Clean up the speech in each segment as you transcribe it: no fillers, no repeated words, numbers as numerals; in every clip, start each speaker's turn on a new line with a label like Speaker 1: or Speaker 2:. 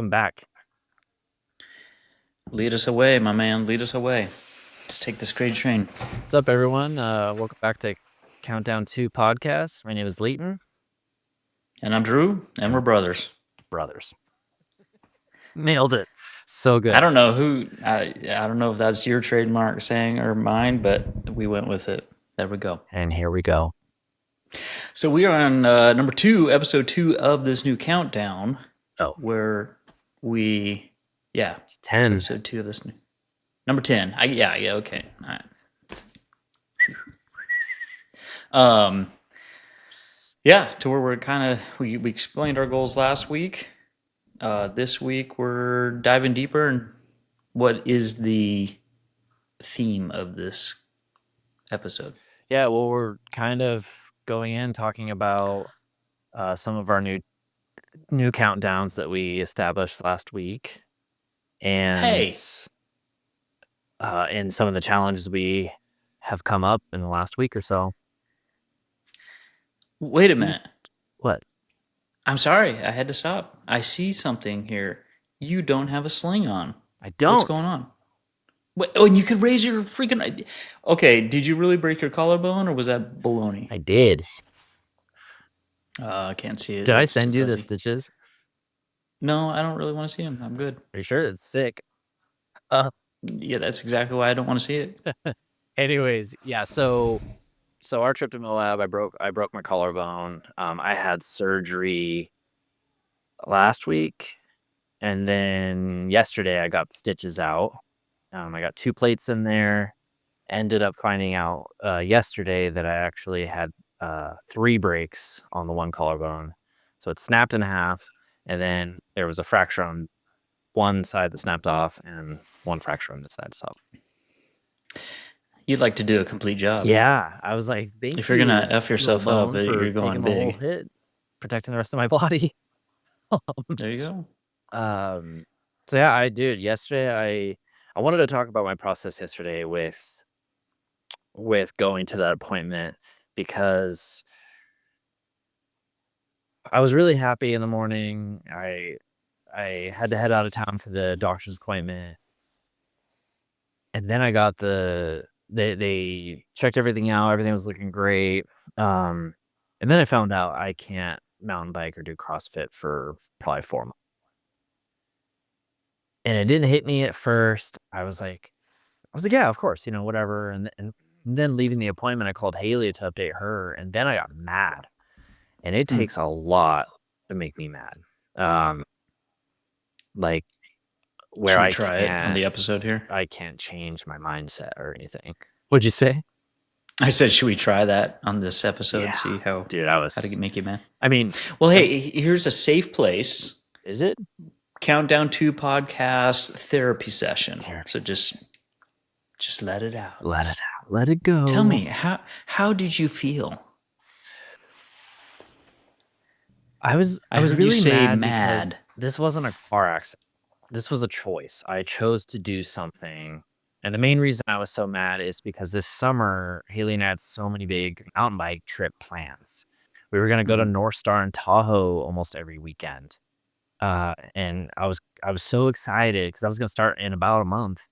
Speaker 1: welcome back.
Speaker 2: Lead us away, my man. Lead us away. Let's take this great train.
Speaker 1: What's up, everyone? Welcome back to Countdown 2 podcast. My name is Leighton.
Speaker 2: And I'm Drew, and we're brothers.
Speaker 1: Brothers. Nailed it. So good.
Speaker 2: I don't know I don't know if that's your trademark saying or mine, but we went with it. There we go.
Speaker 1: And here we go.
Speaker 2: So we are on number 2, episode 2 of this new countdown.
Speaker 1: Oh,
Speaker 2: where
Speaker 1: it's 10.
Speaker 2: episode 2 of this new number 10. Okay. All right. To where we're kind of we explained our goals last week. This week we're diving deeper in what is the theme of this episode.
Speaker 1: Yeah, well, we're kind of going in talking about some of our new countdowns that we established last week, and and some of the challenges we have come up in the last week or so.
Speaker 2: Wait a minute.
Speaker 1: What?
Speaker 2: I'm sorry, I had to stop. I see something here. You don't have a sling on.
Speaker 1: I don't.
Speaker 2: What's going on? And you could raise your freaking... Okay, did you really break your collarbone, or was that baloney?
Speaker 1: I did.
Speaker 2: I can't see it.
Speaker 1: Did I send you the stitches?
Speaker 2: No, I don't really want to see them. I'm good.
Speaker 1: Are you sure? It's sick.
Speaker 2: Yeah, that's exactly why I don't want to see it.
Speaker 1: Anyways, yeah, so our trip to Moab, I broke my collarbone. I had surgery last week, and then yesterday I got stitches out. I got 2 plates in there. Ended up finding out yesterday that I actually had 3 breaks on the one collarbone. So it snapped in half, and then there was a fracture on one side that snapped off and one fracture on this side. So
Speaker 2: you'd like to do a complete job.
Speaker 1: Yeah, I was like,
Speaker 2: if you're gonna F yourself up, you're going big.
Speaker 1: Whole hit, protecting the rest of my body.
Speaker 2: There you
Speaker 1: go. So yeah, yesterday I wanted to talk about my process yesterday with going to that appointment, because I was really happy in the morning. I had to head out of town for the doctor's appointment, and then I got they checked everything out. Everything was looking great. And then I found out I can't mountain bike or do CrossFit for probably 4 months. And it didn't hit me at first. I was like, yeah, of course, whatever. And then leaving the appointment, I called Haley to update her, and then I got mad. And it takes a lot to make me mad. Like, where
Speaker 2: I try it on the episode here.
Speaker 1: I can't change my mindset or anything. What'd you say?
Speaker 2: I said, should we try that on this episode?
Speaker 1: Yeah.
Speaker 2: See how to make you mad?
Speaker 1: I mean,
Speaker 2: well, hey, here's a safe place.
Speaker 1: Is it?
Speaker 2: Countdown 2 podcast therapy session. So just let it out.
Speaker 1: Let it out. Let it go.
Speaker 2: Tell me, how did you feel?
Speaker 1: I was really mad because this wasn't a car accident. This was a choice. I chose to do something. And the main reason I was so mad is because this summer, Haley and I had so many big mountain bike trip plans. We were going to go to North Star and Tahoe almost every weekend. And I was so excited because I was going to start in about a month.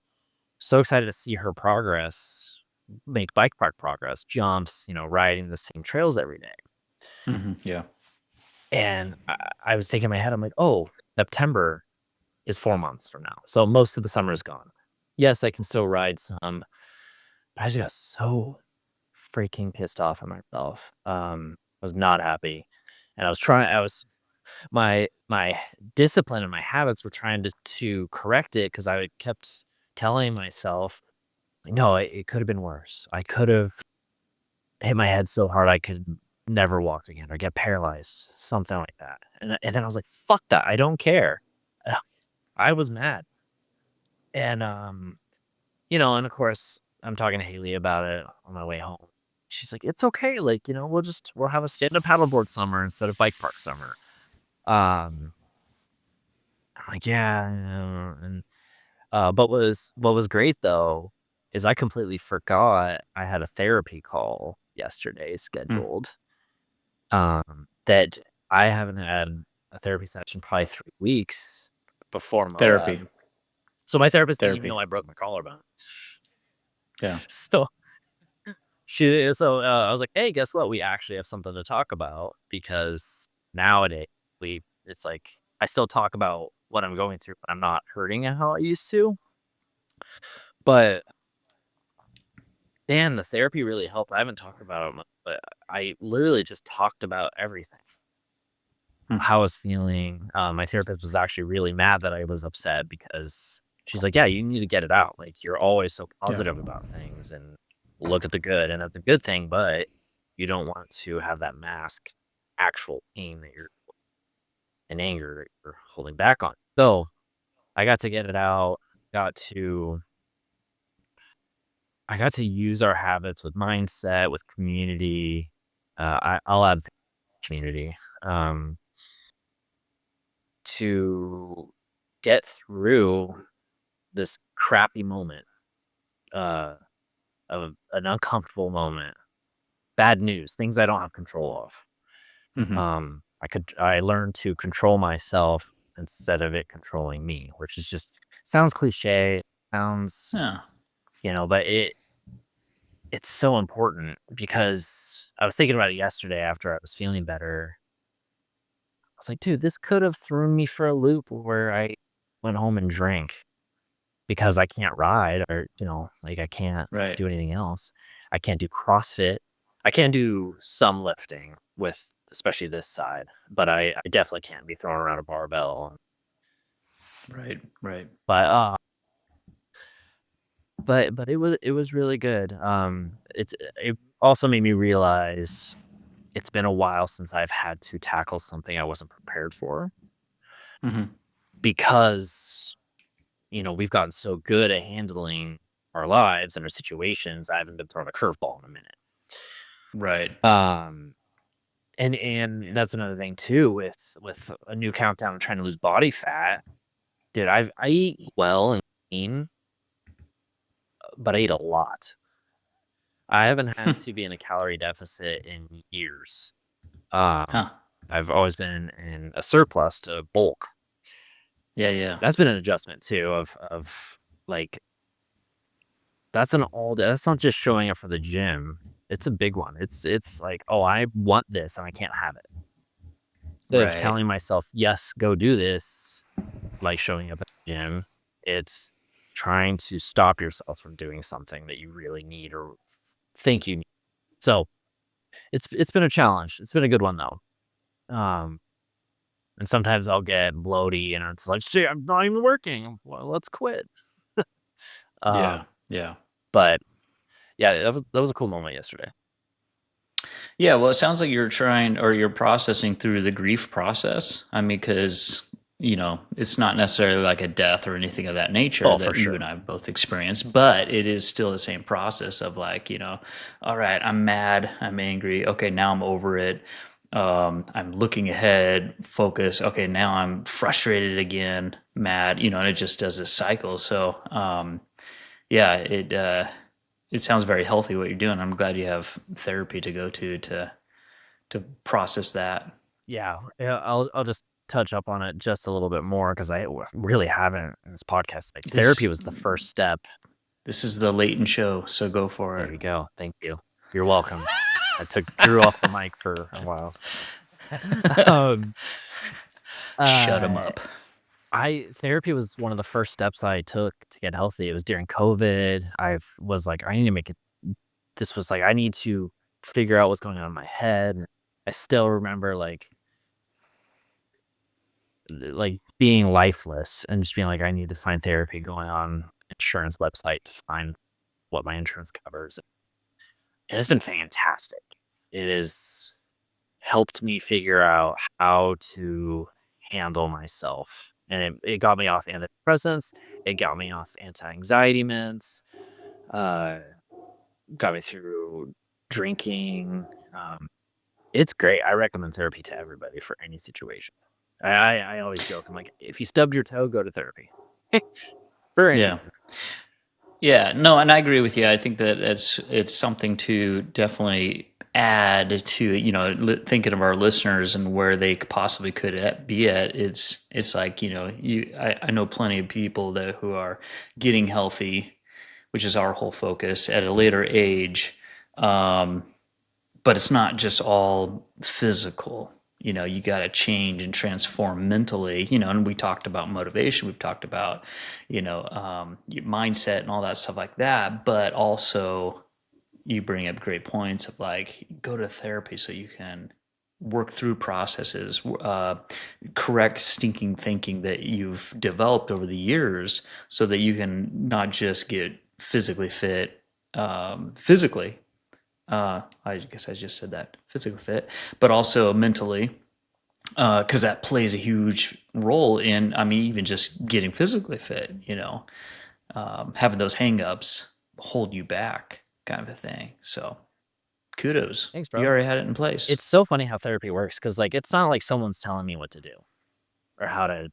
Speaker 1: So excited to see her progress, make bike park progress, jumps, riding the same trails every day.
Speaker 2: Yeah.
Speaker 1: And I was thinking in my head, I'm like, oh, September is 4 months from now. So most of the summer is gone. Yes, I can still ride some, but I just got so freaking pissed off at myself. I was not happy. And my discipline and my habits were trying to correct it, because I kept telling myself, no, it could have been worse. I could have hit my head so hard I could never walk again or get paralyzed, something like that. And then I was like, fuck that. I don't care. I was mad. And, and of course, I'm talking to Haley about it on my way home. She's like, it's okay. Like, we'll have a stand-up paddleboard summer instead of bike park summer. I'm like, yeah. And, but what was great though, is I completely forgot I had a therapy call yesterday scheduled. That I haven't had a therapy session probably 3 weeks. before Moab.
Speaker 2: Therapy.
Speaker 1: So my therapist didn't even
Speaker 2: Therapy.
Speaker 1: know I broke my collarbone.
Speaker 2: Yeah.
Speaker 1: So I was like, "Hey, guess what? We actually have something to talk about because nowadays it's like I still talk about what I'm going through, but I'm not hurting how I used to." But man, the therapy really helped. I haven't talked about it much, but I literally just talked about everything.
Speaker 2: Hmm.
Speaker 1: How I was feeling. My therapist was actually really mad that I was upset because she's like, "Yeah, you need to get it out. Like, you're always so
Speaker 2: Yeah.
Speaker 1: positive about things and look at the good, and that's a good thing, but you don't want to have that mask actual pain that you're and anger that you're holding back on." So I got to get it out. Got to I got to use our habits with mindset, with community. I'll add community. Um, to get through this crappy moment, uh, of an uncomfortable moment, bad news, things I don't have control of.
Speaker 2: Hmm.
Speaker 1: I learned to control myself instead of it controlling me, which is just sounds cliche, sounds,
Speaker 2: Yeah.
Speaker 1: but it's so important because I was thinking about it yesterday after I was feeling better. I was like, dude, this could have thrown me for a loop where I went home and drank. Because I can't ride or, like, I can't
Speaker 2: Right.
Speaker 1: do anything else. I can't do CrossFit. I can do some lifting with especially this side, but I definitely can't be throwing around a barbell.
Speaker 2: Right. Right.
Speaker 1: But, it was really good. It also made me realize it's been a while since I've had to tackle something I wasn't prepared for
Speaker 2: Hmm.
Speaker 1: because, we've gotten so good at handling our lives and our situations. I haven't been thrown a curveball in a minute.
Speaker 2: Right.
Speaker 1: Um, and that's another thing too with a new countdown and trying to lose body fat. Dude, I eat well and clean, but I eat a lot. I haven't had to be in a calorie deficit in years.
Speaker 2: Huh.
Speaker 1: I've always been in a surplus to bulk.
Speaker 2: Yeah. Yeah.
Speaker 1: That's been an adjustment too of like that's an all day. That's not just showing up for the gym. It's a big one. It's like, oh, I want this and I can't have it. Instead of
Speaker 2: Right.
Speaker 1: telling myself, yes, go do this, like showing up at the gym, it's trying to stop yourself from doing something that you really need or think you need. So it's been a challenge. It's been a good one though. Um, and sometimes I'll get bloaty and it's like, see, I'm not even working. Well, let's quit.
Speaker 2: Yeah.
Speaker 1: Um,
Speaker 2: Yeah.
Speaker 1: but yeah, that was a cool moment yesterday.
Speaker 2: Yeah, well, it sounds like you're trying or you're processing through the grief process. I mean, because, it's not necessarily like a death or anything of that nature
Speaker 1: Oh, for
Speaker 2: that you and
Speaker 1: sure.
Speaker 2: I have both experienced, but it is still the same process of like, all right, I'm mad, I'm angry. Okay, now I'm over it. I'm looking ahead, focus. Okay, now I'm frustrated again, mad, and it just does this cycle. So, yeah, it sounds very healthy what you're doing. I'm glad you have therapy to go to process that.
Speaker 1: Yeah, yeah. I'll just touch up on it just a little bit more because really haven't in this podcast. Like therapy
Speaker 2: This
Speaker 1: was the first step.
Speaker 2: this is the Leighton show, so go for
Speaker 1: There
Speaker 2: it.
Speaker 1: you go. Thank you. You're welcome. I took Drew off the mic for a while. um,
Speaker 2: Shut him
Speaker 1: uh,
Speaker 2: up.
Speaker 1: I therapy was one of the first steps I took to get healthy. It was during COVID. I was like, I need to make it. This was like I need to figure out what's going on in my head. I still remember like being lifeless and just being like, I need to find therapy, going on insurance website to find what my insurance covers. It has been fantastic. It has helped me figure out how to handle myself. And it got me off antidepressants. It got me off anti-anxiety meds. Uh, got me through drinking. It's great. I recommend therapy to everybody for any situation. I always joke. I'm like, if you stubbed your toe, go to therapy for any
Speaker 2: Yeah.
Speaker 1: reason.
Speaker 2: Yeah, no, and I agree with you. I think that it's something to definitely add to thinking of our listeners and where they possibly could be at, it's like I know plenty of people who are getting healthy, which is our whole focus at a later age. But it's not just all physical. You got to change and transform mentally. And we talked about motivation. We've talked about your mindset and all that stuff like that. But also, you bring up great points of like go to therapy so you can work through processes, correct stinking thinking that you've developed over the years, so that you can not just get physically fit, physically. I guess I just said that, physically fit, but also mentally, because that plays a huge role in, I mean, even just getting physically fit. Having those hangups hold you back, kind of a thing. So kudos,
Speaker 1: Thanks,
Speaker 2: you
Speaker 1: bro.
Speaker 2: already had it in place.
Speaker 1: It's so funny how therapy works because, like, it's not like someone's telling me what to do or how to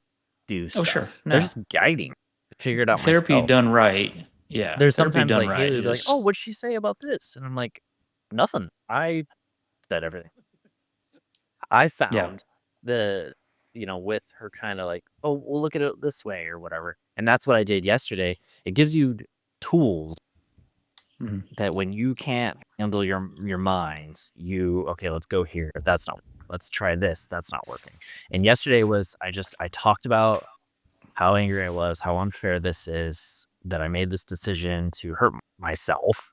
Speaker 1: do
Speaker 2: Oh, sure.
Speaker 1: stuff. They're
Speaker 2: No,
Speaker 1: just guiding to figure it out
Speaker 2: therapy
Speaker 1: myself.
Speaker 2: done right. Yeah,
Speaker 1: There's
Speaker 2: therapy
Speaker 1: sometimes,
Speaker 2: done
Speaker 1: like,
Speaker 2: right
Speaker 1: Haley would be like, "Oh,
Speaker 2: is.
Speaker 1: what'd she say about this?" And I'm like, "Nothing. I said everything." I
Speaker 2: Yeah.
Speaker 1: found with her kind of like, "Oh, we'll look at it this way," or whatever. And that's what I did yesterday. It gives you tools
Speaker 2: Mhm.
Speaker 1: that when you can't handle your mind, okay, let's go here. That's not. Let's try this. That's not working. And yesterday was I talked about how angry I was, how unfair this is, that I made this decision to hurt myself.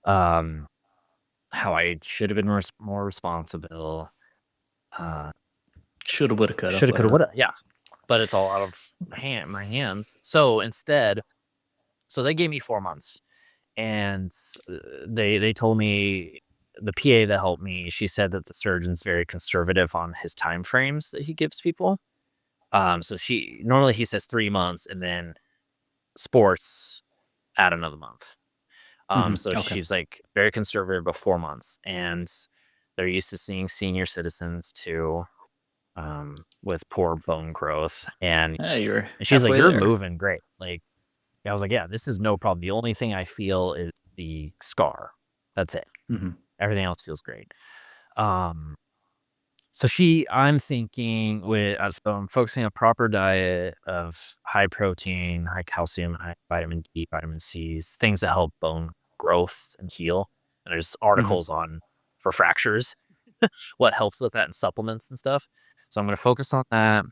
Speaker 1: Um, how I should have been more responsible. Uh,
Speaker 2: Shoulda, woulda, coulda,
Speaker 1: Shoulda, coulda,
Speaker 2: whatever.
Speaker 1: woulda. Yeah, but it's all out of my hands. So instead, they gave me 4 months. And they told me, the PA that helped me, she said that the surgeon's very conservative on his time frames that he gives people. So she normally he says 3 months, and then sports add another month. So
Speaker 2: Okay.
Speaker 1: she's like very conservative of 4 months, and they're used to seeing senior citizens too, with poor bone growth,
Speaker 2: Hey, you're
Speaker 1: and she's like,
Speaker 2: halfway
Speaker 1: "You're
Speaker 2: there.
Speaker 1: moving great." Like, I was like, "Yeah, this is no problem. The only thing I feel is the scar. That's it.
Speaker 2: Hmm.
Speaker 1: Everything else feels great." Um, I'm thinking so I'm focusing on proper diet of high protein, high calcium, high vitamin D, vitamin C's, things that help bone growth and heal. And there's
Speaker 2: Hmm.
Speaker 1: articles on for fractures, what helps with that and supplements and stuff. So I'm going to focus on that.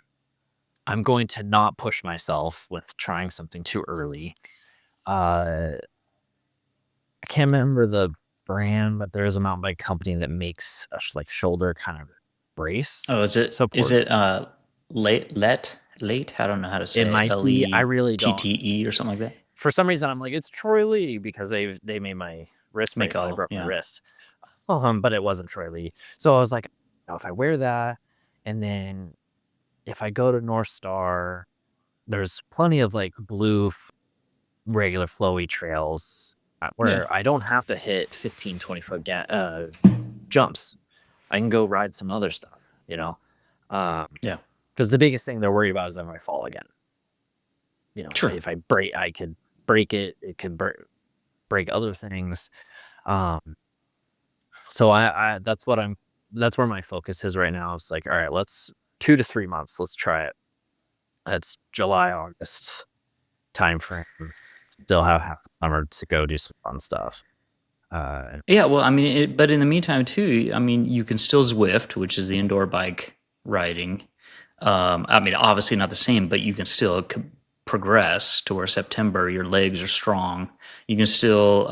Speaker 1: I'm going to not push myself with trying something too early. Uh, I can't remember the brand, but there is a mountain bike company that makes a like shoulder kind of brace
Speaker 2: Oh, is
Speaker 1: support.
Speaker 2: it late? I don't know how to
Speaker 1: It
Speaker 2: say it.
Speaker 1: might be. I really don't.
Speaker 2: LETTE or something like that.
Speaker 1: For some reason, I'm like, it's Troy Lee because they made my wrist
Speaker 2: Make
Speaker 1: brace and I
Speaker 2: all,
Speaker 1: broke my
Speaker 2: yeah.
Speaker 1: wrist. But it wasn't Troy Lee. So I was like, if I wear that, and then if I go to North Star, there's plenty of like regular flowy trails
Speaker 2: Yeah.
Speaker 1: where I don't have to hit 15, 20-foot jumps. I can go ride some other stuff,
Speaker 2: Yeah.
Speaker 1: because the biggest thing they're worried about is if I fall again.
Speaker 2: Sure.
Speaker 1: If I I could break it. It could break other things. Um, so that's where my focus is right now. It's like, all right, let's 2 to 3 months. Let's try it. That's July, August time frame. Still have half the summer to go do some fun stuff. Uh,
Speaker 2: Yeah, well, I mean, but in the meantime, too, I mean, you can still Zwift, which is the indoor bike riding. I mean, obviously not the same, but you can still progress to where September your legs are strong. You can still,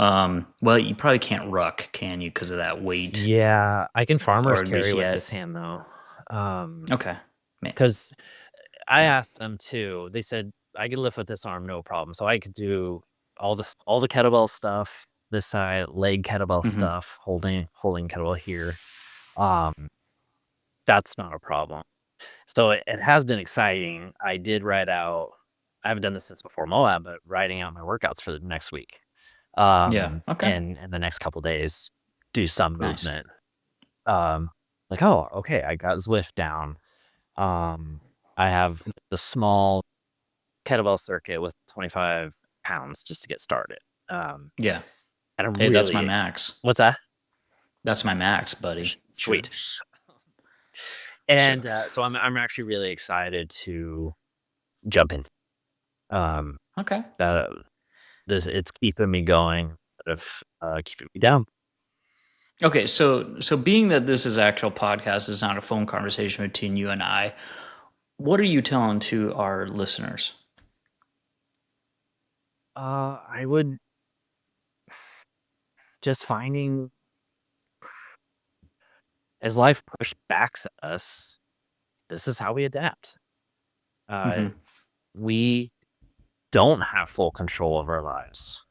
Speaker 2: well, you probably can't ruck, can you, because of that weight,
Speaker 1: yeah, I can
Speaker 2: or
Speaker 1: farmer's
Speaker 2: at
Speaker 1: carry
Speaker 2: least
Speaker 1: with
Speaker 2: yet.
Speaker 1: this hand though.
Speaker 2: Okay, man.
Speaker 1: Because I asked them too. They said I could lift with this arm, no problem. So I could do all the kettlebell stuff, this side, leg kettlebell
Speaker 2: Hmm.
Speaker 1: stuff, holding kettlebell here. Um, that's not a problem. So it has been exciting. I did write out. I haven't done this since before Moab, but writing out my workouts for the next week.
Speaker 2: Yeah. Okay.
Speaker 1: And in the next couple days, do some
Speaker 2: Nice.
Speaker 1: movement. Um, like, oh, okay, I got Zwift down. Um, I have the small kettlebell circuit with 25 pounds just to get started.
Speaker 2: Yeah.
Speaker 1: And I'm
Speaker 2: Hey, that's my
Speaker 1: really
Speaker 2: max.
Speaker 1: what's that?
Speaker 2: That's my max, buddy. Sure.
Speaker 1: Sweet.
Speaker 2: So,
Speaker 1: And, so I'm actually really excited to jump in. Um,
Speaker 2: okay.
Speaker 1: that it's keeping me going instead of, keeping me down.
Speaker 2: Okay, so being that this is actual podcast, is not a phone conversation between you and I, what are you telling to our listeners?
Speaker 1: I would just finding as life push backs us, this is how we adapt. Uh,
Speaker 2: Hmm.
Speaker 1: we don't have full control of our lives.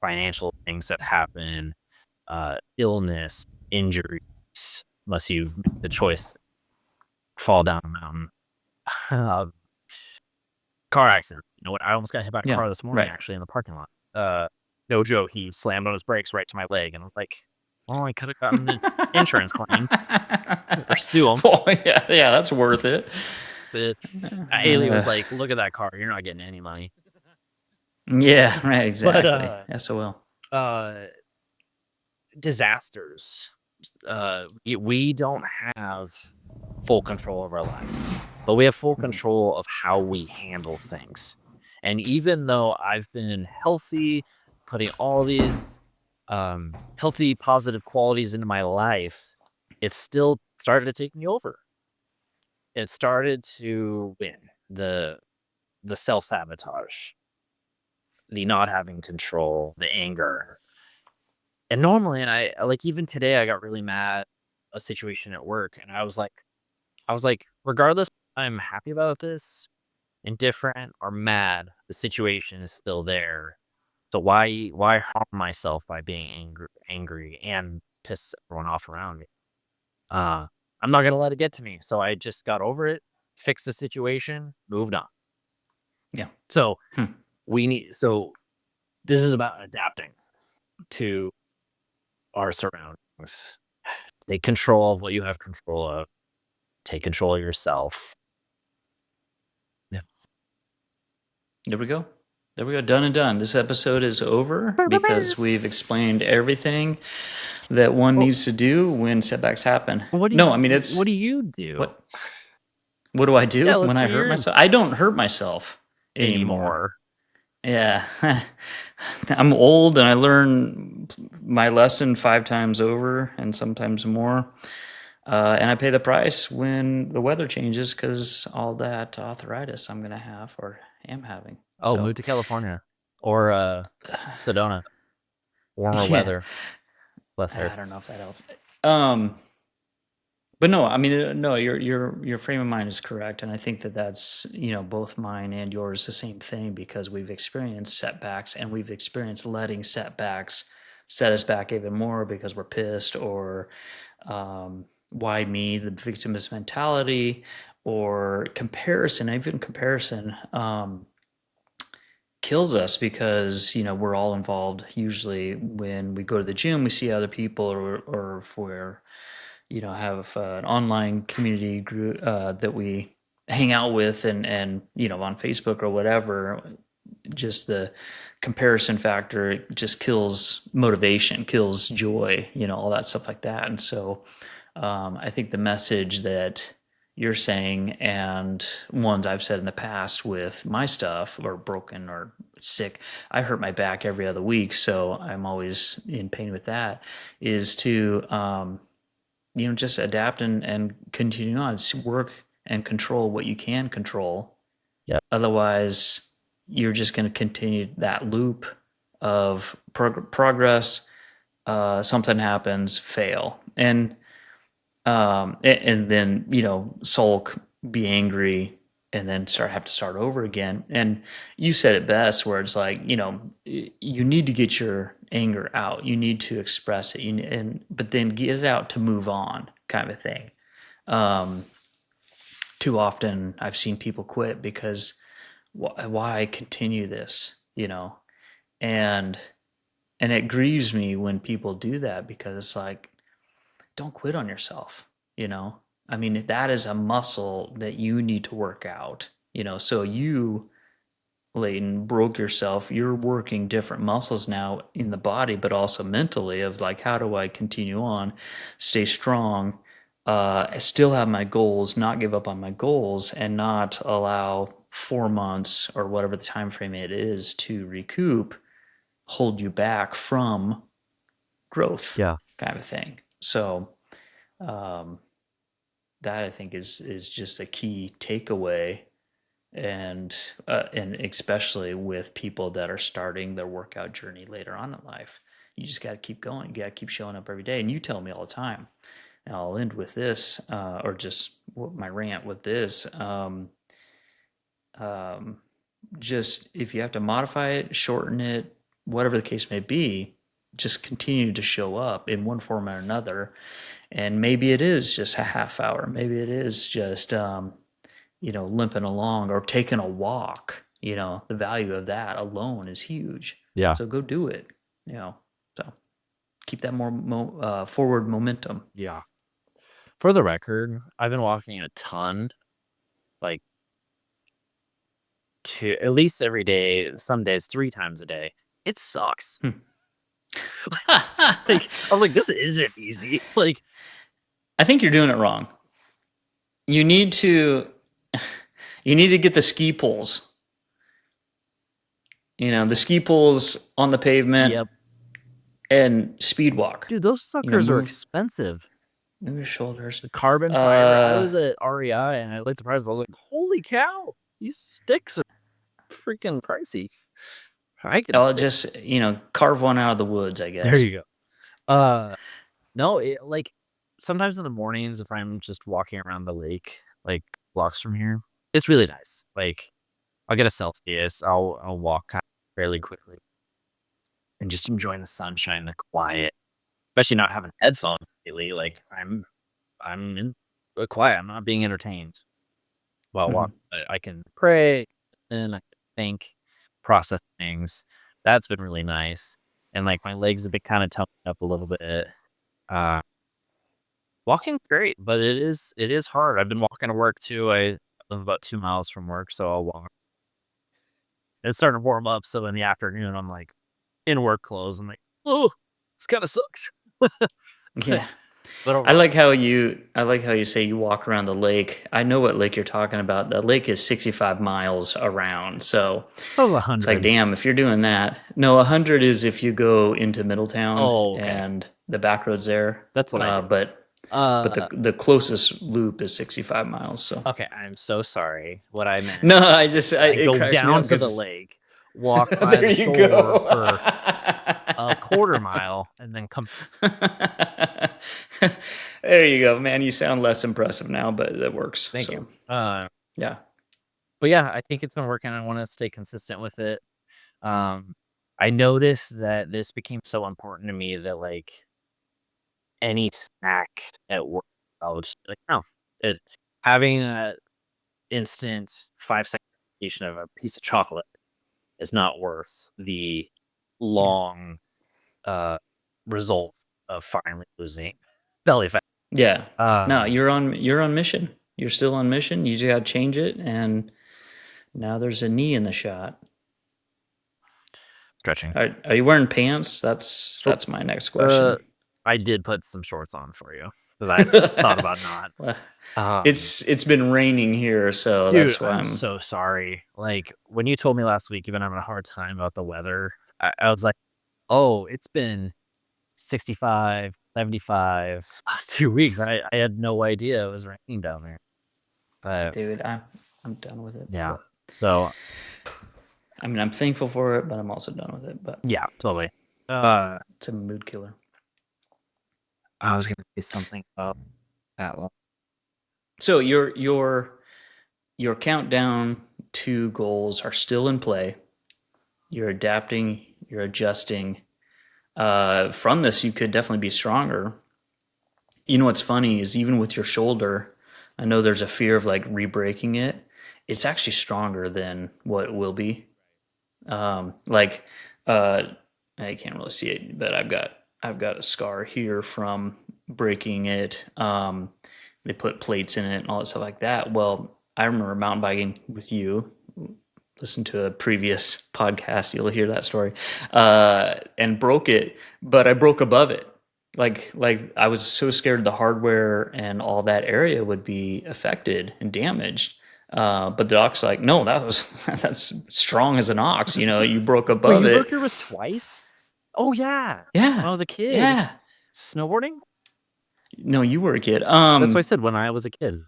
Speaker 1: Financial things that happen, illness, injuries, unless you've made the choice to fall down a mountain. Uh, car accident. You know what? I almost got hit by a
Speaker 2: Yeah,
Speaker 1: car this morning,
Speaker 2: right.
Speaker 1: actually, in the parking lot. No joke. He slammed on his brakes right to my leg, and I was like, "Well, I could have gotten an insurance claim or sue him."
Speaker 2: Well, yeah, yeah, that's worth it.
Speaker 1: The Haley
Speaker 2: Uh,
Speaker 1: was like, "Look at that car. You're not getting any money."
Speaker 2: yeah, right,
Speaker 1: But
Speaker 2: exactly. SOL.
Speaker 1: uh, disasters. We don't have full control of our life, but we have full
Speaker 2: Mhm.
Speaker 1: control of how we handle things. And even though I've been healthy, putting all these healthy, positive qualities into my life, it still started to take me over. It started to win the self sabotage, the not having control, the anger. And normally, and I like even today, I got really mad at a situation at work, and I was like, regardless, I'm happy about this, indifferent or mad, the situation is still there. So why harm myself by being angry and piss everyone off around me? Uh, I'm not gonna let it get to me. So I just got over it, fixed the situation, moved on.
Speaker 2: Yeah.
Speaker 1: So
Speaker 2: Hmm.
Speaker 1: so this is about adapting to our surroundings. Take control of what you have control of. Take control of yourself. Yeah.
Speaker 2: There we go. There we go. Done and done. This episode is over because we've explained everything that one
Speaker 1: Well,
Speaker 2: needs to do when setbacks happen.
Speaker 1: what do
Speaker 2: No, I
Speaker 1: you
Speaker 2: mean,
Speaker 1: what
Speaker 2: it's
Speaker 1: do you do?
Speaker 2: what what do I do
Speaker 1: Yeah,
Speaker 2: when
Speaker 1: let's
Speaker 2: I
Speaker 1: say
Speaker 2: hurt
Speaker 1: you're in
Speaker 2: myself? I don't hurt myself anymore.
Speaker 1: anymore.
Speaker 2: Yeah. I'm old and I learn my lesson 5 times over and sometimes more. And I pay the price when the weather changes because all that arthritis I'm going to have or am having.
Speaker 1: Oh,
Speaker 2: So,
Speaker 1: move to California or Sedona. Warmer
Speaker 2: yeah,
Speaker 1: weather, less hair.
Speaker 2: I don't know if that helps. Um, but no, I mean, no, your frame of mind is correct, and I think that that's both mine and yours the same thing because we've experienced setbacks and we've experienced letting setbacks set us back even more because we're pissed or why me, the victimist mentality or comparison, even comparison. Kills us because we're all involved usually when we go to the gym we see other people or if we're have an online community group that we hang out with and on Facebook or whatever. Just the comparison factor just kills motivation, kills joy, all that stuff like that. And so I think the message that you're saying and ones I've said in the past with my stuff or broken or sick, I hurt my back every other week, so I'm always in pain with that, is to just adapt and continue on. Work and control what you can control.
Speaker 1: Yeah.
Speaker 2: Otherwise, you're just going to continue that loop of progress. Something happens, fail, and then sulk, be angry, and then have to start over again. And you said it best, where it's like you need to get your anger out, you need to express it, but then get it out to move on, kind of thing. Um, Too often, I've seen people quit because why continue this, and and it grieves me when people do that because it's like don't quit on yourself, you know? I mean, that is a muscle that you need to work out, so you Leighton, broke yourself, you're working different muscles now in the body, but also mentally of like, how do I continue on, stay strong, still have my goals, not give up on my goals, and not allow 4 months or whatever the time frame it is to recoup hold you back from growth,
Speaker 1: Yeah.
Speaker 2: kind of thing. So um, that I think is just a key takeaway, and especially with people that are starting their workout journey later on in life, you just got to keep going. You got to keep showing up every day. And you tell me all the time. And I'll end with this, or just my rant with this. Um, just if you have to modify it, shorten it, whatever the case may be, just continue to show up in one form or another. And maybe it is just a half hour. Maybe it is just limping along or taking a walk. The value of that alone is huge.
Speaker 1: Yeah.
Speaker 2: So go do it. So keep that more forward momentum.
Speaker 1: Yeah. For the record, I've been walking a ton, like at least every day, some days 3 times a day. It sucks.
Speaker 2: Hmm.
Speaker 1: Like I was like, this isn't easy. Like,
Speaker 2: I think you're doing it wrong. You need to you need to get the ski poles. The ski poles on the pavement
Speaker 1: yep.
Speaker 2: and speed walk.
Speaker 1: Dude, those suckers are
Speaker 2: Move
Speaker 1: expensive.
Speaker 2: your shoulders.
Speaker 1: The carbon fiber. I was at REI and I looked at the price. I was like, holy cow, these sticks are freaking pricey. I can
Speaker 2: I'll
Speaker 1: stick.
Speaker 2: just carve one out of the woods, I guess.
Speaker 1: There you go. No, like sometimes in the mornings if I'm just walking around the lake, like blocks from here, it's really nice. Like I'll get a Celsius. I'll walk kind of fairly quickly and just enjoying the sunshine, the quiet, especially not having headphones lately. Like I'm in quiet. I'm not being entertained while
Speaker 2: Mhm.
Speaker 1: walking. I can pray and I can think, process things. That's been really nice. And like my legs have been kind of toned up a little bit. Uh, Walking's great, but it is hard. I've been walking to work too. I live about 2 miles from work, so I'll walk. It's starting to warm up, so in the afternoon, I'm like in work clothes. I'm like, oh, this kind of sucks.
Speaker 2: Yeah.
Speaker 1: But
Speaker 2: I
Speaker 1: overall,
Speaker 2: like how you say you walk around the lake. I know what lake you're talking about. That lake is 65 miles around. So
Speaker 1: that was
Speaker 2: it's like,
Speaker 1: 100.
Speaker 2: damn, if you're doing that. No, 100 is if you go into Middletown
Speaker 1: Oh, okay.
Speaker 2: and the back roads there.
Speaker 1: That's what I did.
Speaker 2: But the closest loop is 65 miles. So
Speaker 1: Okay, I'm so sorry. What I meant
Speaker 2: no,
Speaker 1: is I
Speaker 2: it
Speaker 1: go
Speaker 2: cracks me
Speaker 1: down
Speaker 2: up
Speaker 1: to the
Speaker 2: because
Speaker 1: lake, walk by
Speaker 2: there
Speaker 1: the
Speaker 2: you
Speaker 1: shore
Speaker 2: go.
Speaker 1: for a quarter mile, and then come.
Speaker 2: There you go, man. You sound less impressive now, but that works.
Speaker 1: Thank you.
Speaker 2: So yeah.
Speaker 1: But yeah, I think it's been working. I want to stay consistent with it. Um, I noticed that this became so important to me that like any snack at work, I was like, no, it having a instant 5 second gratification of a piece of chocolate is not worth the
Speaker 2: Yeah.
Speaker 1: long results of finally losing belly fat.
Speaker 2: Yeah. No,
Speaker 1: Uh,
Speaker 2: you're on mission. You're still on mission. You just got to change it, and now there's a knee in the shot.
Speaker 1: Stretching.
Speaker 2: Are you wearing pants? That's my next
Speaker 1: Uh,
Speaker 2: question.
Speaker 1: I did put some shorts on for you because I thought about not.
Speaker 2: Well,
Speaker 1: Um,
Speaker 2: it's been raining here, so
Speaker 1: dude,
Speaker 2: that's why
Speaker 1: I'm
Speaker 2: I'm.
Speaker 1: so sorry. Like when you told me last week, you've been having a hard time about the weather. I was like, oh, it's been 65, 75 last 2 weeks. I had no idea it was raining down there. But
Speaker 2: Dude, I'm done with it.
Speaker 1: yeah,
Speaker 2: But
Speaker 1: so
Speaker 2: I mean, I'm thankful for it, but I'm also done with it. But
Speaker 1: yeah, totally. Uh,
Speaker 2: it's a mood killer.
Speaker 1: I was gonna say something about that.
Speaker 2: So your countdown to goals are still in play. You're adapting. You're adjusting. From this, you could definitely be stronger. What's funny is even with your shoulder, I know there's a fear of like re-breaking it. It's actually stronger than what it will be. Like uh, I can't really see it, but I've got a scar here from breaking it. They put plates in it and all that stuff like that. Well, I remember mountain biking with you listen to a previous podcast, you'll hear that story. And broke it, but I broke above it. Like I was so scared the hardware and all that area would be affected and damaged. But the doc's like, no, that's strong as an ox. You know, you broke
Speaker 1: Wait,
Speaker 2: above
Speaker 1: you broke
Speaker 2: it.
Speaker 1: your wrist twice? Oh yeah. When
Speaker 2: Yeah,
Speaker 1: I was a kid.
Speaker 2: yeah.
Speaker 1: Snowboarding?
Speaker 2: No, you were a kid.
Speaker 1: That's what I said when I was a kid.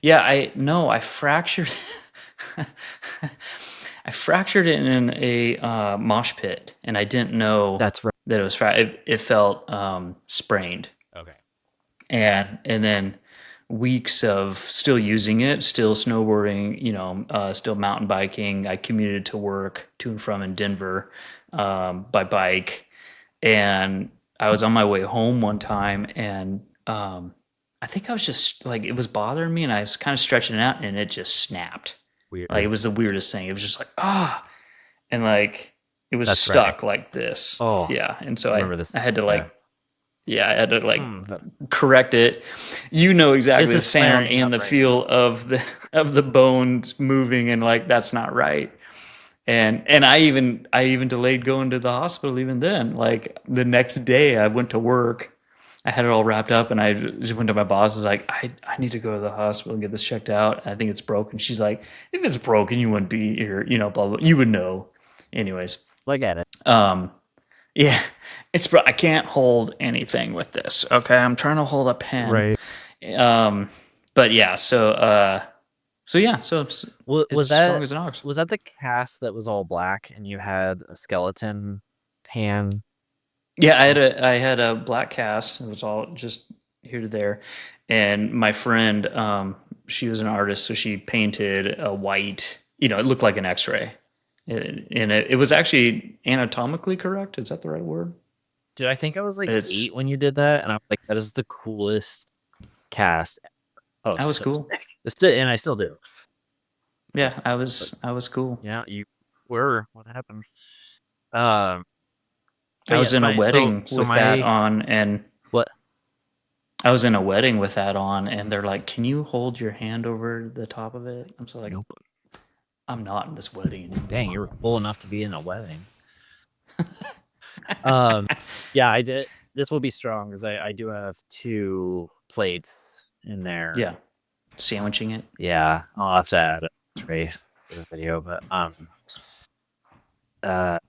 Speaker 2: Yeah, I fractured. I fractured it in a mosh pit, and I didn't know
Speaker 1: That's right.
Speaker 2: that it was. It felt sprained,
Speaker 1: Okay.
Speaker 2: and then weeks of still using it, still snowboarding, still mountain biking. I commuted to work to and from in Denver by bike, and I was on my way home one time, and I think I was just like it was bothering me, and I was kind of stretching it out, and it just snapped. Like it
Speaker 1: Weird.
Speaker 2: was the weirdest thing. It was just like and like it was
Speaker 1: That's right.
Speaker 2: stuck like this.
Speaker 1: Oh,
Speaker 2: Yeah, and so
Speaker 1: I
Speaker 2: I
Speaker 1: remember this.
Speaker 2: I had to
Speaker 1: Yeah.
Speaker 2: I had to
Speaker 1: That
Speaker 2: correct it. You know exactly the
Speaker 1: business plan on
Speaker 2: sound
Speaker 1: the
Speaker 2: and the
Speaker 1: upright.
Speaker 2: feel of the bones moving, and like that's not right. And I even delayed going to the hospital even then. Like the next day I went to work. I had it all wrapped up, and I just went to my boss. I was like, I need to go to the hospital and get this checked out. I think it's broken. She's like, if it's broken, you wouldn't be here, blah blah. You would know. Anyways,
Speaker 1: Look at it.
Speaker 2: um, yeah, I can't hold anything with this. Okay, I'm trying to hold a pen.
Speaker 1: Right.
Speaker 2: Um, but yeah, so it's
Speaker 1: Was
Speaker 2: strong
Speaker 1: that
Speaker 2: as an ox.
Speaker 1: was that the cast that was all black and you had a skeleton hand?
Speaker 2: Yeah, I had a black cast. It was all just here to there, and my friend, she was an artist, so she painted a white. It looked like an X-ray, and it was actually anatomically correct. Is that the right word?
Speaker 1: Dude, I think I was like
Speaker 2: It's
Speaker 1: 8 when you did that, and I was like, that is the coolest cast. Oh,
Speaker 2: that was
Speaker 1: so
Speaker 2: cool.
Speaker 1: sick. And I still do.
Speaker 2: Yeah, I
Speaker 1: But
Speaker 2: was cool.
Speaker 1: yeah, you were. What happened? Um,
Speaker 2: I
Speaker 1: but
Speaker 2: was
Speaker 1: yes,
Speaker 2: in a
Speaker 1: my so
Speaker 2: wedding
Speaker 1: so
Speaker 2: with that
Speaker 1: my
Speaker 2: on, and
Speaker 1: what?
Speaker 2: I was in a wedding with that on, and they're like, "Can you hold your hand over the top of it?" I'm so like,
Speaker 1: Nope.
Speaker 2: "I'm not in this wedding
Speaker 1: Dang,
Speaker 2: anymore."
Speaker 1: you were cool enough to be in a wedding. Um, yeah, I did. This will be strong because I do have 2 plates in there.
Speaker 2: Yeah, sandwiching it.
Speaker 1: Yeah, I'll have to add a tray for the video, but uh,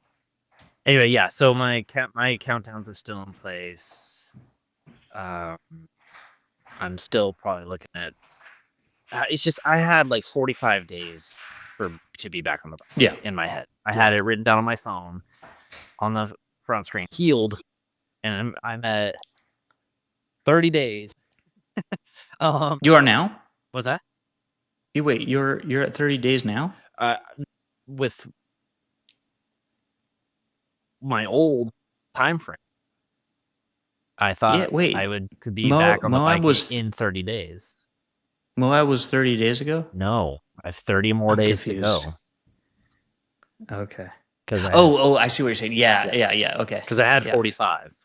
Speaker 1: anyway, yeah. So my countdowns are still in place. Um, I'm still probably looking at. It's just I had like 45 days to be back on the bike
Speaker 2: Yeah,
Speaker 1: in my head. I had it written down on my phone on the front screen, healed, and I'm at 30 days.
Speaker 2: you are now.
Speaker 1: Was that
Speaker 2: You wait. You're at 30 days now.
Speaker 1: uh with my old time frame? I
Speaker 2: Yeah,
Speaker 1: thought I
Speaker 2: wait.
Speaker 1: could be back on the
Speaker 2: Moab
Speaker 1: bike
Speaker 2: was
Speaker 1: in 30 days.
Speaker 2: Moab was 30 days ago.
Speaker 1: No, I have 30 more
Speaker 2: I'm
Speaker 1: days to
Speaker 2: confused.
Speaker 1: go
Speaker 2: Okay.
Speaker 1: because I had
Speaker 2: Oh, I see what you're saying. Yeah. Okay.
Speaker 1: because I had
Speaker 2: Yeah.
Speaker 1: 45.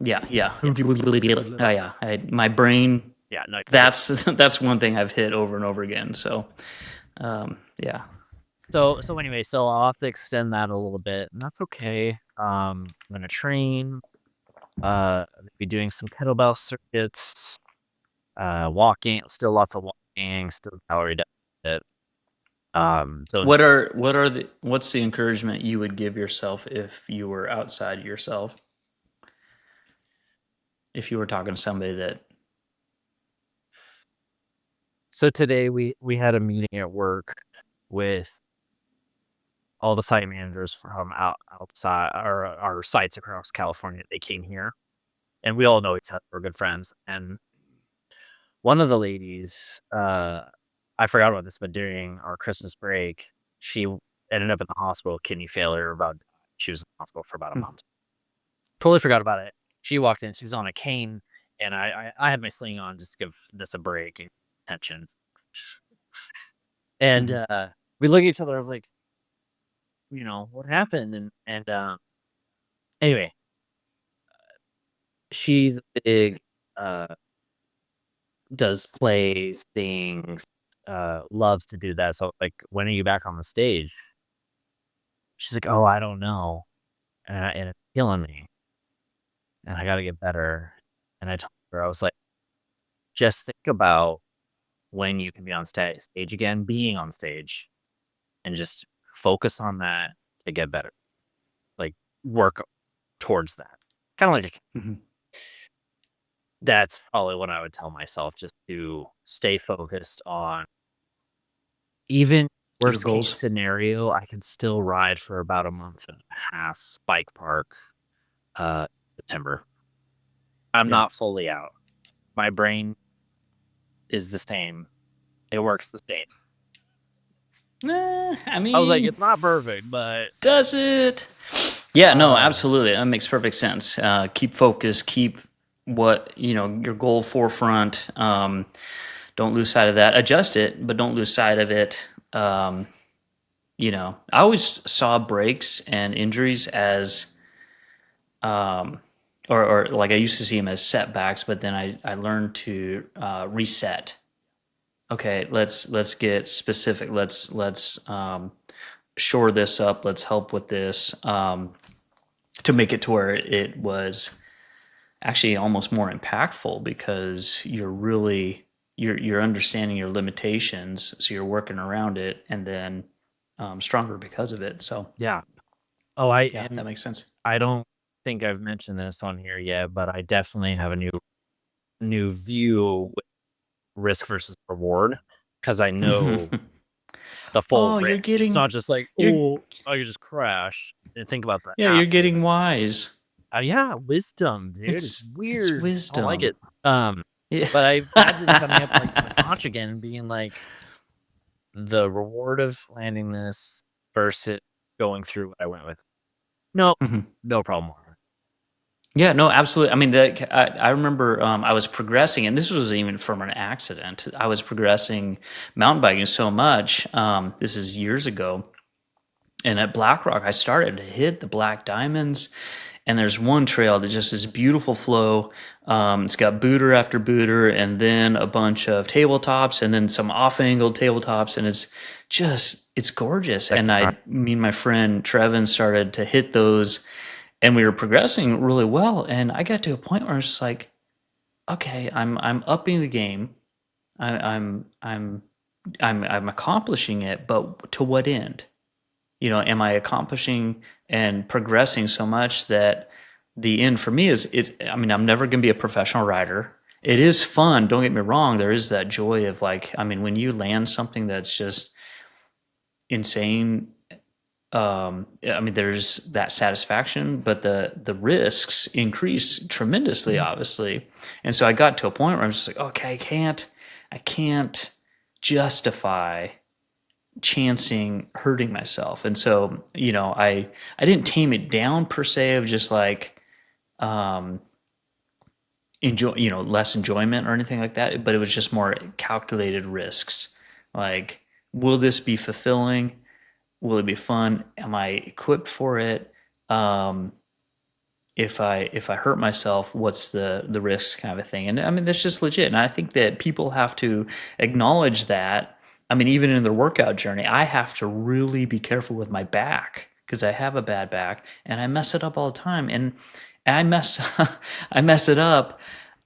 Speaker 2: Yeah. Oh yeah. My brain.
Speaker 1: Yeah, no,
Speaker 2: That's one thing I've hit over and over again. So, yeah.
Speaker 1: so anyway, so I'll have to extend that a little bit, and that's okay. I'm gonna train. Be doing some kettlebell circuits. Walking, still lots of walking, still calorie deficit. So
Speaker 2: What's the encouragement you would give yourself if you were outside yourself? If you were talking to somebody that.
Speaker 1: so today we had a meeting at work with all the site managers from outside our sites across California. They came here, and we all know each other. We're good friends. And one of the ladies, I forgot about this, but during our Christmas break, she ended up in the hospital, kidney failure. She was in the hospital for about a month. Totally forgot about it. She walked in. She was on a cane, and I had my sling on just to give this a break and attention. And we look at each other. I was like, what happened? And anyway, she's big, does plays, things. loves to do that. So like, when are you back on the stage? She's like, oh, I don't know, and it's killing me, and I got to get better. And I told her, I was like, just think about when you can be on stage again, being on stage, and just focus on that to get better. Like, work towards that. Kind of like
Speaker 2: Mhm.
Speaker 1: that's probably what I would tell myself, just to stay focused on, even
Speaker 2: Your
Speaker 1: worst case
Speaker 2: goals.
Speaker 1: scenario, I can still ride for about a month and a half bike park, uh, September. I'm
Speaker 2: Yeah.
Speaker 1: not fully out. My brain is the same. It works the same.
Speaker 2: I
Speaker 1: I was like,
Speaker 2: mean,
Speaker 1: it's not perfect, but
Speaker 2: does it? Yeah, no,
Speaker 1: uh,
Speaker 2: absolutely. That makes perfect sense. Keep focused, keep what, your goal forefront. Don't lose sight of that. Adjust it, but don't lose sight of it. I always saw breaks and injuries as, um, or like I used to see them as setbacks, but then I learned to reset. Okay, let's get specific. Let's shore this up. Let's help with this, to make it to where it was actually almost more impactful, because you're understanding your limitations, so you're working around it, and then stronger because of it. So
Speaker 1: yeah. Oh, I
Speaker 2: yeah,
Speaker 1: and
Speaker 2: that makes sense.
Speaker 1: I don't think I've mentioned this on here yet, but I definitely have a new view with risk versus reward, because I know the full
Speaker 2: Oh,
Speaker 1: risk. It's not just like,
Speaker 2: you're
Speaker 1: oh, I could just crash and think about the
Speaker 2: yeah, you're
Speaker 1: after.
Speaker 2: getting wise.
Speaker 1: Yeah, wisdom, dude. It's
Speaker 2: It's
Speaker 1: weird. I don't like
Speaker 2: wisdom.
Speaker 1: it. Um,
Speaker 2: Yeah.
Speaker 1: but I imagine coming up like to this notch again and being like, the reward of landing this versus going through what I went with. No,
Speaker 2: Mhm.
Speaker 1: no problem.
Speaker 2: Yeah, no, absolutely. I mean, I remember I was progressing, and this was even from an accident. I was progressing mountain biking so much. This is years ago. And at Black Rock, I started to hit the black diamonds, and there's one trail that just is beautiful flow. It's got booter after booter, and then a bunch of tabletops, and then some off-angled tabletops, and it's gorgeous. And me and my friend Trevin started to hit those, and we were progressing really well. And I got to a point where I was just like, okay, I'm upping the game. I, I'm accomplishing it, but to what end? Am I accomplishing and progressing so much that the end for me is I mean, I'm never going to be a professional rider. It is fun, don't get me wrong. There is that joy of, like, I mean, when you land something that's just insane, I mean, there's that satisfaction, but the risks increase tremendously, obviously. And so I got to a point where I'm just like, okay, I can't justify chancing hurting myself. And so, I didn't tame it down per se of just like, um enjoy, less enjoyment or anything like that, but it was just more calculated risks. Like, will this be fulfilling? Will it be fun? Am I equipped for it? um if I hurt myself, what's the risk, kind of a thing. And I mean, that's just legit. And I think that people have to acknowledge that. I mean, even in their workout journey, I have to really be careful with my back, because I have a bad back and I mess it up all the time. And I mess it up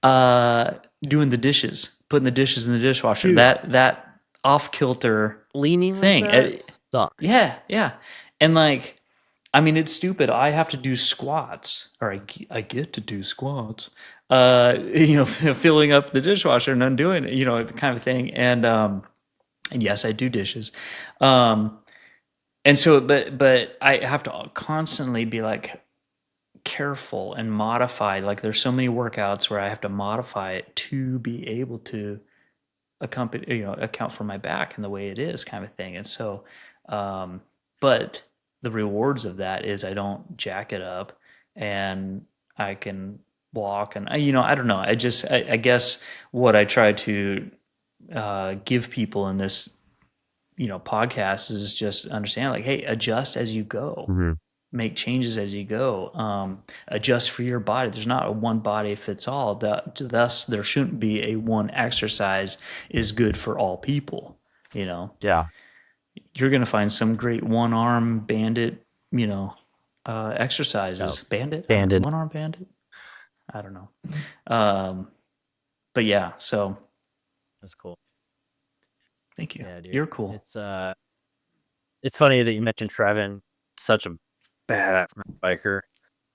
Speaker 2: uh, doing the dishes, putting the dishes in the dishwasher.
Speaker 1: Dude,
Speaker 2: That off kilter
Speaker 1: leaning like
Speaker 2: thing.
Speaker 1: that sucks.
Speaker 2: Yeah, yeah. And like, I mean, it's stupid. I have to do squats, or I get to do squats. Filling up the dishwasher and undoing it, the kind of thing. And yes, I do dishes. Um, and so, but I have to constantly be like careful and modify. Like, there's so many workouts where I have to modify it to be able to account for my back and the way it is, kind of thing. And so, um, but the rewards of that is I don't jack it up, and I can walk, and I don't know. I guess what I try to give people in this, podcast, is just understand, like, hey, adjust as you go,
Speaker 1: Mhm.
Speaker 2: make changes as you go, adjust for your body. There's not a one body fits all. Thus, there shouldn't be a one exercise is good for all people.
Speaker 1: Yeah.
Speaker 2: You're going to find some great one-arm bandit,
Speaker 1: Oh,
Speaker 2: exercises. Bandit?
Speaker 1: banded.
Speaker 2: One-arm bandit? I don't know. Um, but yeah, so
Speaker 1: That's cool.
Speaker 2: thank you.
Speaker 1: Yeah, dude.
Speaker 2: You're cool.
Speaker 1: It's funny that you mentioned Trevin, such a badass mountain biker,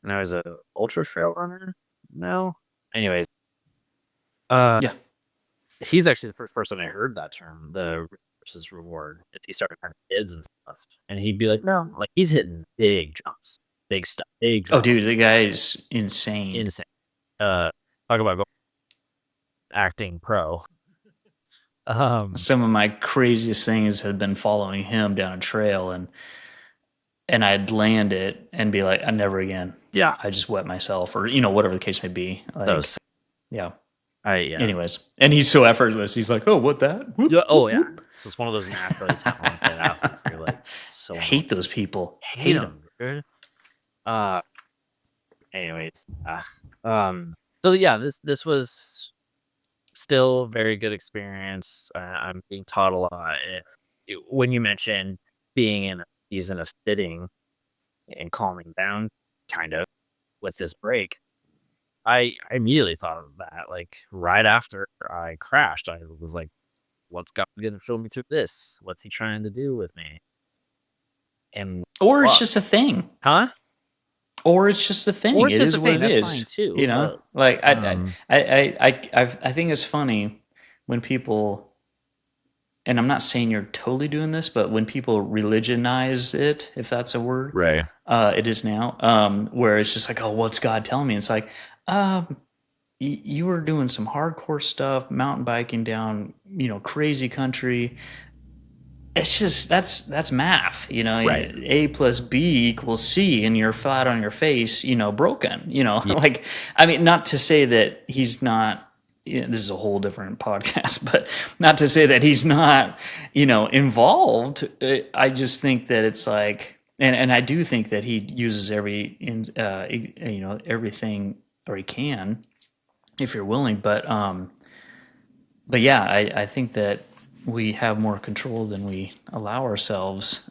Speaker 1: and I was a ultra trail runner. No, anyways,
Speaker 2: Yeah.
Speaker 1: he's actually the first person I heard that term, the risk versus reward. As he started having kids and stuff, and he'd be like, "No, like he's hitting big jumps, big stuff, big
Speaker 2: Oh,
Speaker 1: drop,
Speaker 2: dude, the guy is insane.
Speaker 1: insane." Talk about acting pro.
Speaker 2: Some of my craziest things have been following him down a trail, and I'd land it and be like, never again.
Speaker 1: Yeah,
Speaker 2: I just wet myself, or whatever the case may be. Like,
Speaker 1: so
Speaker 2: yeah.
Speaker 1: yeah.
Speaker 2: Anyways, and he's so effortless. He's like, "Oh, what that? Whoop,
Speaker 1: Yeah. Oh
Speaker 2: whoop,
Speaker 1: yeah.
Speaker 2: whoop."
Speaker 1: It's just one of those naturally talented athletes. Where you're like, so
Speaker 2: I
Speaker 1: annoying.
Speaker 2: hate those people.
Speaker 1: Hate them, dude. Anyways, so yeah, this was still a very good experience. I'm being taught a lot. When you mentioned being in a season of sitting and calming down, kind of with this break, I immediately thought of that. Like right after I crashed, I was like, "What's God going to show me through this? What's He trying to do with me?" And
Speaker 2: Or it's just a
Speaker 1: was,
Speaker 2: thing.
Speaker 1: huh?
Speaker 2: Or it's just a
Speaker 1: Or
Speaker 2: thing.
Speaker 1: it's
Speaker 2: It
Speaker 1: just
Speaker 2: is
Speaker 1: a
Speaker 2: what
Speaker 1: thing.
Speaker 2: it
Speaker 1: That's fine
Speaker 2: is.
Speaker 1: too. But
Speaker 2: Like I think it's funny when people, and I'm not saying you're totally doing this, but when people religionize it, if that's a word,
Speaker 1: right,
Speaker 2: it is now. Where it's just like, oh, what's God telling me? It's like, you were doing some hardcore stuff, mountain biking down, crazy country. It's just that's math,
Speaker 1: right,
Speaker 2: A plus B equals C, and you're flat on your face, broken,
Speaker 1: yeah,
Speaker 2: like, I mean, not to say that he's not, this is a whole different podcast, but not to say that he's not, involved. I just think that it's like, and I do think that he uses everything, or he can, if you're willing, but yeah, I think that we have more control than we allow ourselves.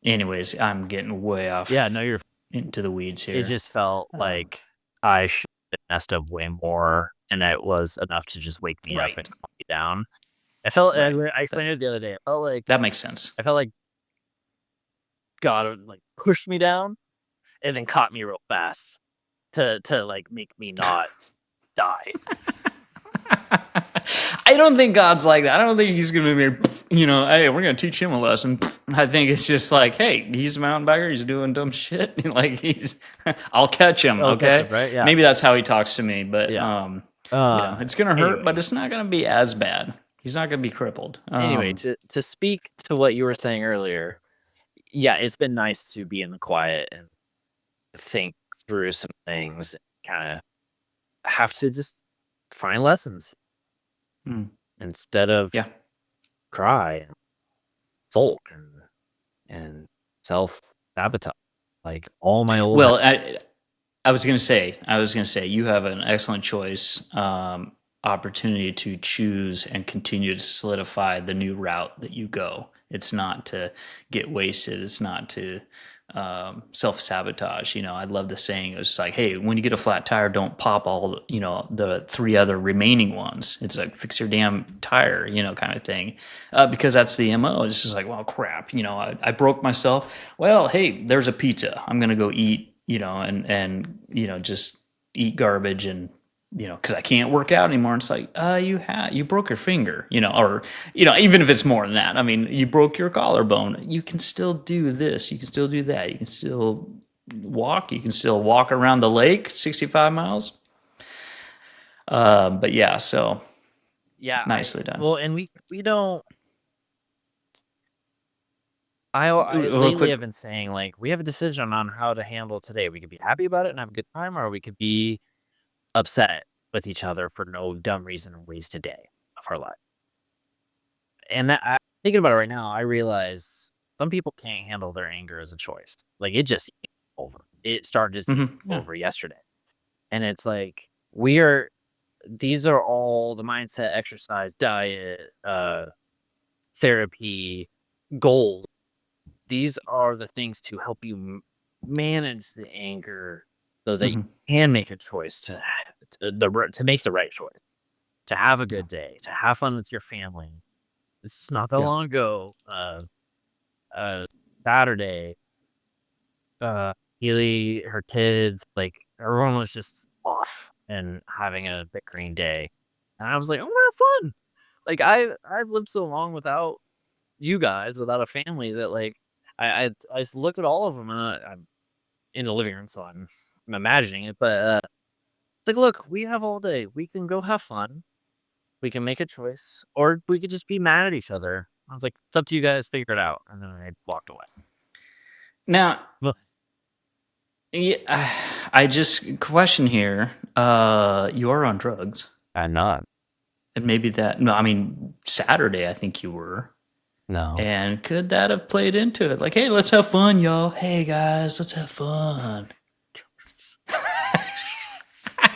Speaker 2: Anyways, I'm getting way
Speaker 1: yeah.
Speaker 2: off
Speaker 1: No, you're.
Speaker 2: into the weeds
Speaker 1: It
Speaker 2: here.
Speaker 1: just felt
Speaker 2: Um,
Speaker 1: like I should have messed up way more, and it was enough to just wake me up and
Speaker 2: right,
Speaker 1: calm me down. I felt.
Speaker 2: right.
Speaker 1: I
Speaker 2: That
Speaker 1: explained it the other day.
Speaker 2: that makes sense.
Speaker 1: I felt like God like pushed me down and then caught me real fast to like make me not die.
Speaker 2: I don't think God's like that. I don't think he's going to be, hey, we're going to teach him a lesson. I think it's just like, hey, he's a mountain biker. He's doing dumb shit. Like I'll catch him.
Speaker 1: I'll catch
Speaker 2: Okay.
Speaker 1: up, right? Yeah,
Speaker 2: Maybe that's how he talks to me, but,
Speaker 1: yeah.
Speaker 2: it's going to hurt, but
Speaker 1: Anyways,
Speaker 2: it's not going to be as bad. He's not going to be crippled.
Speaker 1: anyway, to speak to what you were saying earlier, yeah, it's been nice to be in the quiet and think through some things. Kind of have to just find lessons
Speaker 2: Mm,
Speaker 1: instead of
Speaker 2: yeah.
Speaker 1: cry and sulk and self sabotage like all my old
Speaker 2: Well, I was gonna say, you have an excellent choice, opportunity to choose and continue to solidify the new route that you go. It's not to get wasted. It's not to self sabotage. I love the saying. It was just like, hey, when you get a flat tire, don't pop all the three other remaining ones. It's like, fix your damn tire, kind of thing. Because that's the mo. It's just like, well, crap. I broke myself. Well, hey, there's a pizza. I'm gonna go eat. And just eat garbage, and because I can't work out anymore. It's like, you broke your finger, or even if it's more than that. I mean, you broke your collarbone. You can still do this. You can still do that. You can still walk. You can still walk around the lake 65 miles. But yeah, so
Speaker 1: yeah I
Speaker 2: nicely done.
Speaker 1: well and we don't I
Speaker 2: Real
Speaker 1: lately
Speaker 2: quick.
Speaker 1: have been saying like we have a decision on how to handle today. We could be happy about it and have a good time, or we could be upset with each other for no dumb reason and waste a day of our life. And thinking about it right now, I realize some people can't handle their anger as a choice. Like it just over. It started to
Speaker 2: Yeah.
Speaker 1: over yesterday. And it's like we are these are all the mindset, exercise, diet, therapy, goals. These are the things to help you manage the anger so that you
Speaker 2: Mhm.
Speaker 1: can make a choice to make the right choice, to have a
Speaker 2: Yeah.
Speaker 1: good day, to have fun with your family. It's not that
Speaker 2: Yeah.
Speaker 1: long ago. Saturday, Healy, her kids, like everyone was just off and having a bickering day, and I was like, "I want to have fun." Like I've lived so long without you guys, without a family that like I just look at all of them and I'm in the living room, so I'm imagining it, but it's like, look, we have all day. We can go have fun. We can make a choice, or we could just be mad at each other. I was like, it's up to you guys. Figure it out, and then I walked away.
Speaker 2: Now,
Speaker 1: Well,
Speaker 2: yeah, I just question here. You are on drugs,
Speaker 1: I'm not.
Speaker 2: and maybe that. No, I mean Saturday. I think you were.
Speaker 1: No.
Speaker 2: And could that have played into it? Like, hey, let's have fun, y'all. Hey guys, let's have fun.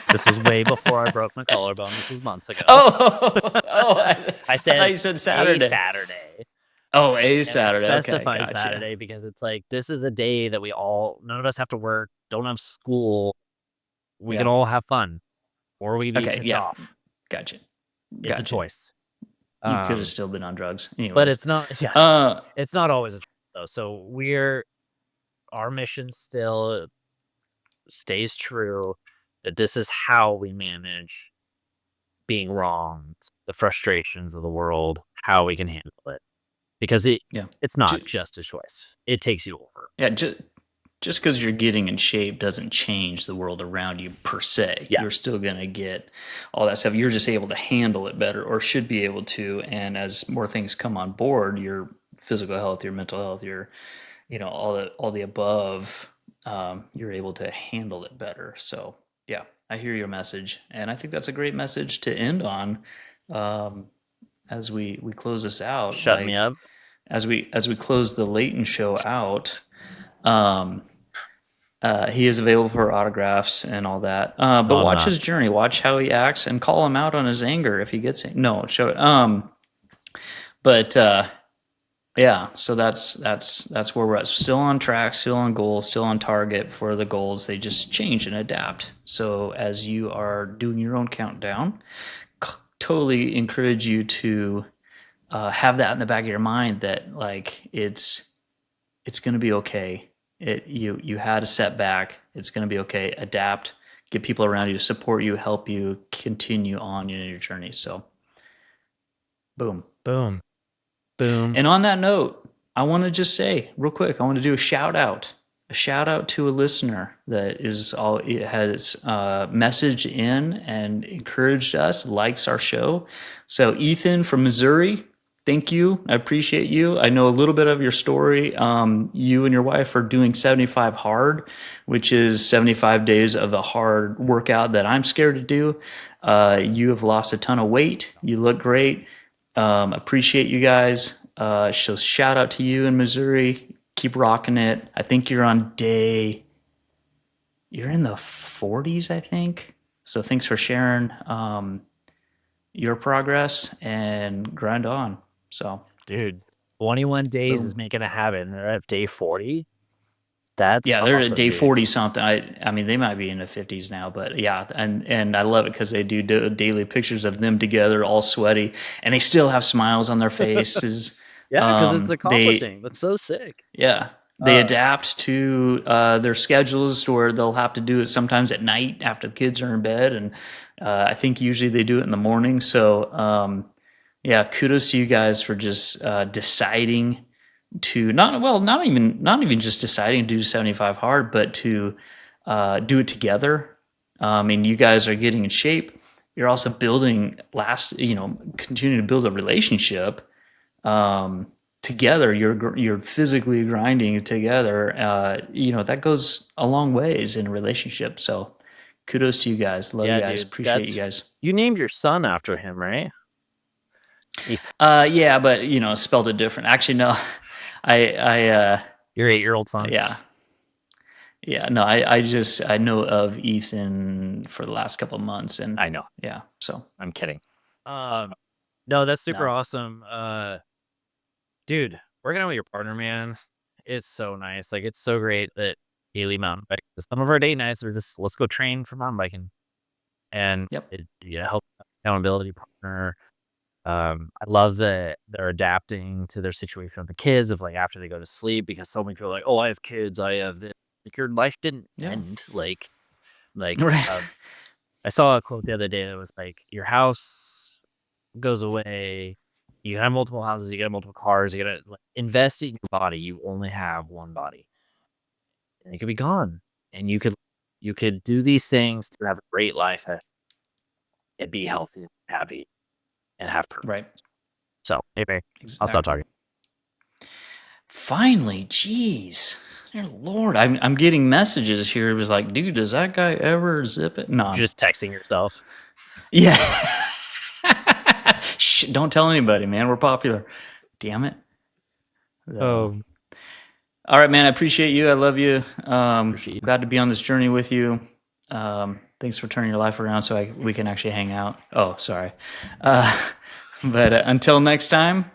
Speaker 1: This was way before I broke my collarbone. This was months ago. I
Speaker 2: I thought
Speaker 1: said
Speaker 2: you said
Speaker 1: a
Speaker 2: Saturday.
Speaker 1: Saturday,
Speaker 2: Oh, a
Speaker 1: and I
Speaker 2: Saturday. Okay,
Speaker 1: specified
Speaker 2: gotcha.
Speaker 1: Saturday because it's like this is a day that none of us have to work, don't have school. We can
Speaker 2: Yeah.
Speaker 1: all have fun, or we can be
Speaker 2: Okay.
Speaker 1: pissed
Speaker 2: Yeah.
Speaker 1: off.
Speaker 2: Gotcha.
Speaker 1: It's a
Speaker 2: Gotcha.
Speaker 1: choice.
Speaker 2: You could have
Speaker 1: Um,
Speaker 2: still been on drugs,
Speaker 1: but
Speaker 2: anyways.
Speaker 1: it's not. Yeah,
Speaker 2: Uh,
Speaker 1: it's not always a choice though. So our mission still stays true that this is how we manage being wronged, the frustrations of the world, how we can handle it. Because
Speaker 2: yeah.
Speaker 1: it's not
Speaker 2: Ju-
Speaker 1: just a choice. It takes you over.
Speaker 2: yeah. Just because you're getting in shape doesn't change the world around you per se.
Speaker 1: Yeah.
Speaker 2: You're still going to get all that stuff. You're just able to handle it better or should be able to. And as more things come on board, your physical health, your mental health, your, all the above, you're able to handle it better. So yeah, I hear your message. And I think that's a great message to end on. Um, as we close this out,
Speaker 1: Shut me
Speaker 2: like
Speaker 1: up.
Speaker 2: as we close the Leighton show out, um, he is available for autographs and all that. But
Speaker 1: No, I'm
Speaker 2: watch
Speaker 1: not.
Speaker 2: his journey, watch how he acts, and call him out on his anger if he gets it. No, show it. But yeah, so that's where we're at. Still on track, still on goal, still on target for the goals. They just change and adapt. So as you are doing your own countdown, totally encourage you to have that in the back of your mind that like it's going to be okay. You had a setback. It's going to be okay. Adapt. Get people around you to support you, help you continue on in your journey. So, boom.
Speaker 1: Boom. Boom.
Speaker 2: And on that note, I want to just say real quick, I want to do a shout out to a listener that is all it has messaged in and encouraged us, likes our show. So Ethan from Missouri, thank you. I appreciate you. I know a little bit of your story. You and your wife are doing 75 hard, which is 75 days of a hard workout that I'm scared to do. You have lost a ton of weight. You look great. Appreciate you guys. So shout out to you in Missouri. Keep rocking it. I think you're you're in the 40s, I think. So thanks for sharing your progress and grind on. So
Speaker 1: Dude, 21 days is
Speaker 2: boom.
Speaker 1: making a habit. And they're at day 40. That's
Speaker 2: Yeah, they're at
Speaker 1: awesome,
Speaker 2: day
Speaker 1: dude.
Speaker 2: 40 something. I mean, they might be in the 50s now, but yeah, and I love it because they do daily pictures of them together, all sweaty, and they still have smiles on their faces.
Speaker 1: Yeah, because it's
Speaker 2: They
Speaker 1: accomplishing. That's so sick.
Speaker 2: Yeah, they
Speaker 1: Uh,
Speaker 2: adapt to their schedules to where they'll have to do it sometimes at night after the kids are in bed, and I think usually they do it in the morning. So yeah, kudos to you guys for just deciding to not even just deciding to do 75 hard, but to do it together. And you guys are getting in shape. You're also building continuing to build a relationship um, together. You're physically grinding together. That goes a long ways in a relationship. So kudos to you guys. Love you
Speaker 1: yeah,
Speaker 2: guys.
Speaker 1: dude.
Speaker 2: Appreciate you guys.
Speaker 1: You named your son after him, right? Ethan,
Speaker 2: Yeah, but spelled it different. Actually, no. I
Speaker 1: your 8-year-old son.
Speaker 2: yeah. Yeah, no, I know of Ethan for the last couple of months, and
Speaker 1: I know.
Speaker 2: yeah, so
Speaker 1: I'm kidding. Um, no, that's super
Speaker 2: no,
Speaker 1: awesome. Dude, working out with your partner, man, it's so nice. Like, it's so great that daily mountain bike. Some of our date nights are just let's go train for mountain biking, and
Speaker 2: Yep.
Speaker 1: it help accountability partner. I love that they're adapting to their situation with the kids of like after they go to sleep because so many people are like, oh, I have kids, I have this. Like your life didn't
Speaker 2: Yeah.
Speaker 1: end. Like
Speaker 2: Right.
Speaker 1: I saw a quote the other day that was like, your house goes away. You have multiple houses, you got multiple cars, you gotta like, invest in your body. You only have one body, and it could be gone. And you could do these things to have a great life and be healthy, and happy, and have purpose.
Speaker 2: Right.
Speaker 1: So anyway, I'll stop
Speaker 2: Exactly.
Speaker 1: talking.
Speaker 2: Finally, jeez. Dear Lord, I'm getting messages here. It was like, dude, does that guy ever zip it? No.
Speaker 1: You're just texting yourself.
Speaker 2: Yeah. Shh, don't tell anybody, man. We're popular. Damn it. So,
Speaker 1: Oh,
Speaker 2: all right, man. I appreciate you. I love you.
Speaker 1: appreciate you.
Speaker 2: Glad to be on this journey with you. Thanks for turning your life around so we can actually hang out. Oh, sorry. But until next time.